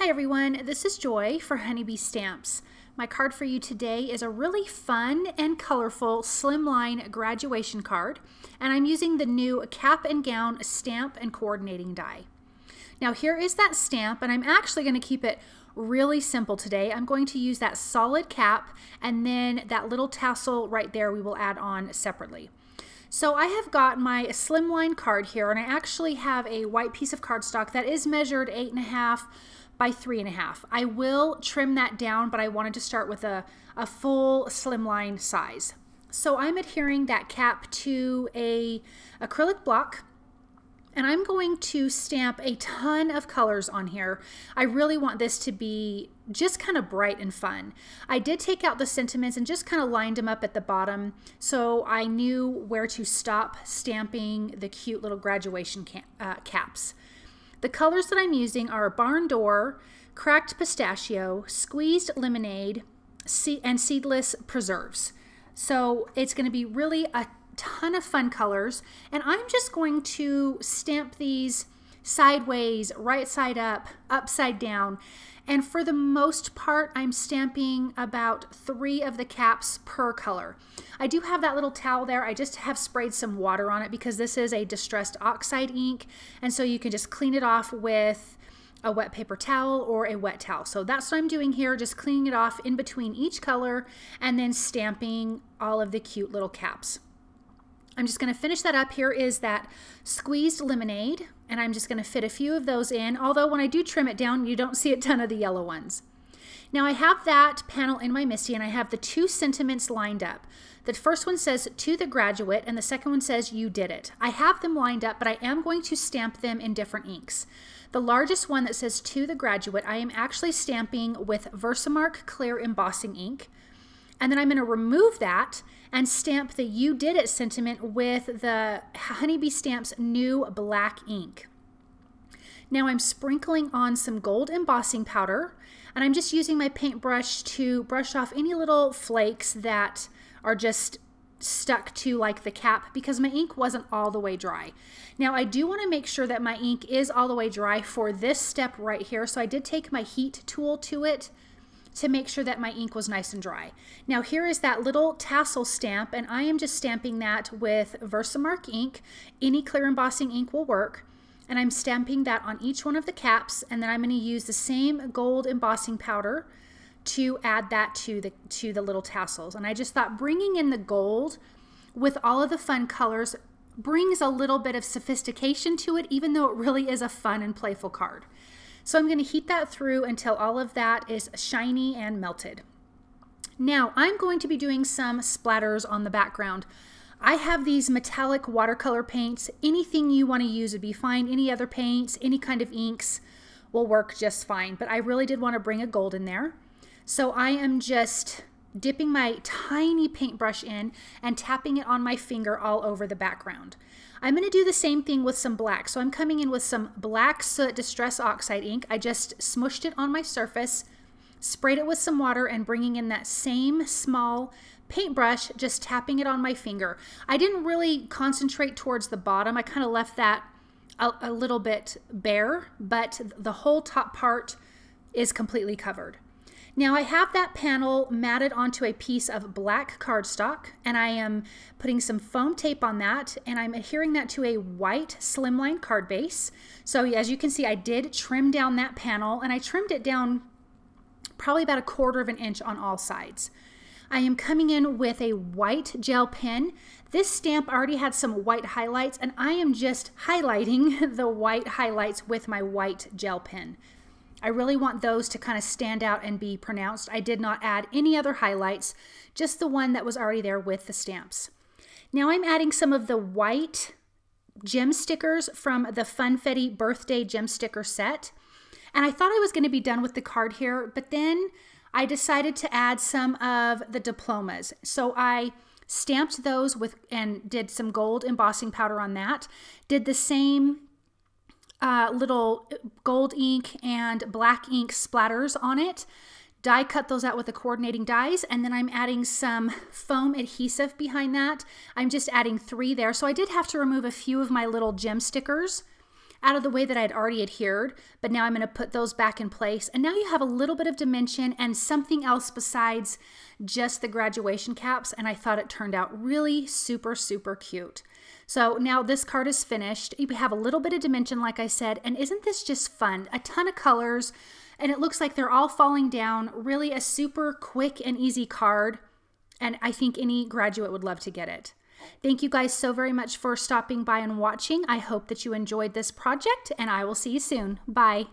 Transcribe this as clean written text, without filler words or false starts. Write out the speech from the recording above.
Hi everyone, this is Joy for Honeybee Stamps. My card for you today is a really fun and colorful Slimline Graduation card, and I'm using the new Cap and Gown stamp and coordinating die. Now here is that stamp, and I'm actually going to keep it really simple today. I'm going to use that solid cap, and then that little tassel right there we will add on separately. So I have got my Slimline card here, and I actually have a white piece of cardstock that is measured 8.5 by 3.5. I will trim that down, but I wanted to start with a full Slimline size. So I'm adhering that cap to a acrylic block, and I'm going to stamp a ton of colors on here. I really want this to be just kind of bright and fun. I did take out the sentiments and just kind of lined them up at the bottom so I knew where to stop stamping the cute little graduation caps. The colors that I'm using are Barn Door, Cracked Pistachio, Squeezed Lemonade, and Seedless Preserves. So it's going to be really a ton of fun colors, and I'm just going to stamp these sideways, right side up, upside down, and for the most part I'm stamping about 3 of the caps per color. I do have that little towel there. I just have sprayed some water on it because this is a distressed oxide ink, and so you can just clean it off with a wet paper towel or a wet towel. So that's what I'm doing here, just cleaning it off in between each color and then stamping all of the cute little caps. I'm just going to finish that up. Here is that Squeezed Lemonade, and I'm just going to fit a few of those in, although when I do trim it down, you don't see a ton of the yellow ones. Now I have that panel in my MISTI, and I have the 2 sentiments lined up. The first one says, "To the graduate," and the second one says, "You did it." I have them lined up, but I am going to stamp them in different inks. The largest one that says "To the graduate," I am actually stamping with Versamark Clear Embossing ink. And then I'm going to remove that and stamp the "You Did It" sentiment with the Honeybee Stamps new black ink. Now I'm sprinkling on some gold embossing powder, and I'm just using my paintbrush to brush off any little flakes that are just stuck to like the cap because my ink wasn't all the way dry. Now I do want to make sure that my ink is all the way dry for this step right here, so I did take my heat tool to it to make sure that my ink was nice and dry. Now here is that little tassel stamp, and I am just stamping that with Versamark ink. Any clear embossing ink will work, and I'm stamping that on each one of the caps, and then I'm going to use the same gold embossing powder to add that to the little tassels. And I just thought bringing in the gold with all of the fun colors brings a little bit of sophistication to it, even though it really is a fun and playful card. So I'm going to heat that through until all of that is shiny and melted. Now I'm going to be doing some splatters on the background. I have these metallic watercolor paints. Anything you want to use would be fine. Any other paints, any kind of inks will work just fine. But I really did want to bring a gold in there. So I am just dipping my tiny paintbrush in and tapping it on my finger all over the background. I'm going to do the same thing with some black. So I'm coming in with some black Soot Distress Oxide ink. I just smushed it on my surface, sprayed it with some water, and bringing in that same small paintbrush, just tapping it on my finger. I didn't really concentrate towards the bottom. I kind of left that a little bit bare, but the whole top part is completely covered. Now I have that panel matted onto a piece of black cardstock, and I am putting some foam tape on that, and I'm adhering that to a white Slimline card base. So as you can see, I did trim down that panel, and I trimmed it down probably about 1/4 of an inch on all sides. I am coming in with a white gel pen. This stamp already had some white highlights, and I am just highlighting the white highlights with my white gel pen. I really want those to kind of stand out and be pronounced. I did not add any other highlights, just the one that was already there with the stamps. Now I'm adding some of the white gem stickers from the Funfetti birthday gem sticker set. And I thought I was going to be done with the card here, but then I decided to add some of the diplomas. So I stamped those with and did some gold embossing powder on that. Did the same little gold ink and black ink splatters on it. Die cut those out with the coordinating dies, and then I'm adding some foam adhesive behind that. I'm just adding 3 there. So I did have to remove a few of my little gem stickers out of the way that I'd already adhered, but now I'm going to put those back in place. And now you have a little bit of dimension and something else besides just the graduation caps, and I thought it turned out really super, super cute. So now this card is finished. You have a little bit of dimension, like I said, and isn't this just fun? A ton of colors, and it looks like they're all falling down. Really a super quick and easy card, and I think any graduate would love to get it. Thank you guys so very much for stopping by and watching. I hope that you enjoyed this project, and I will see you soon. Bye.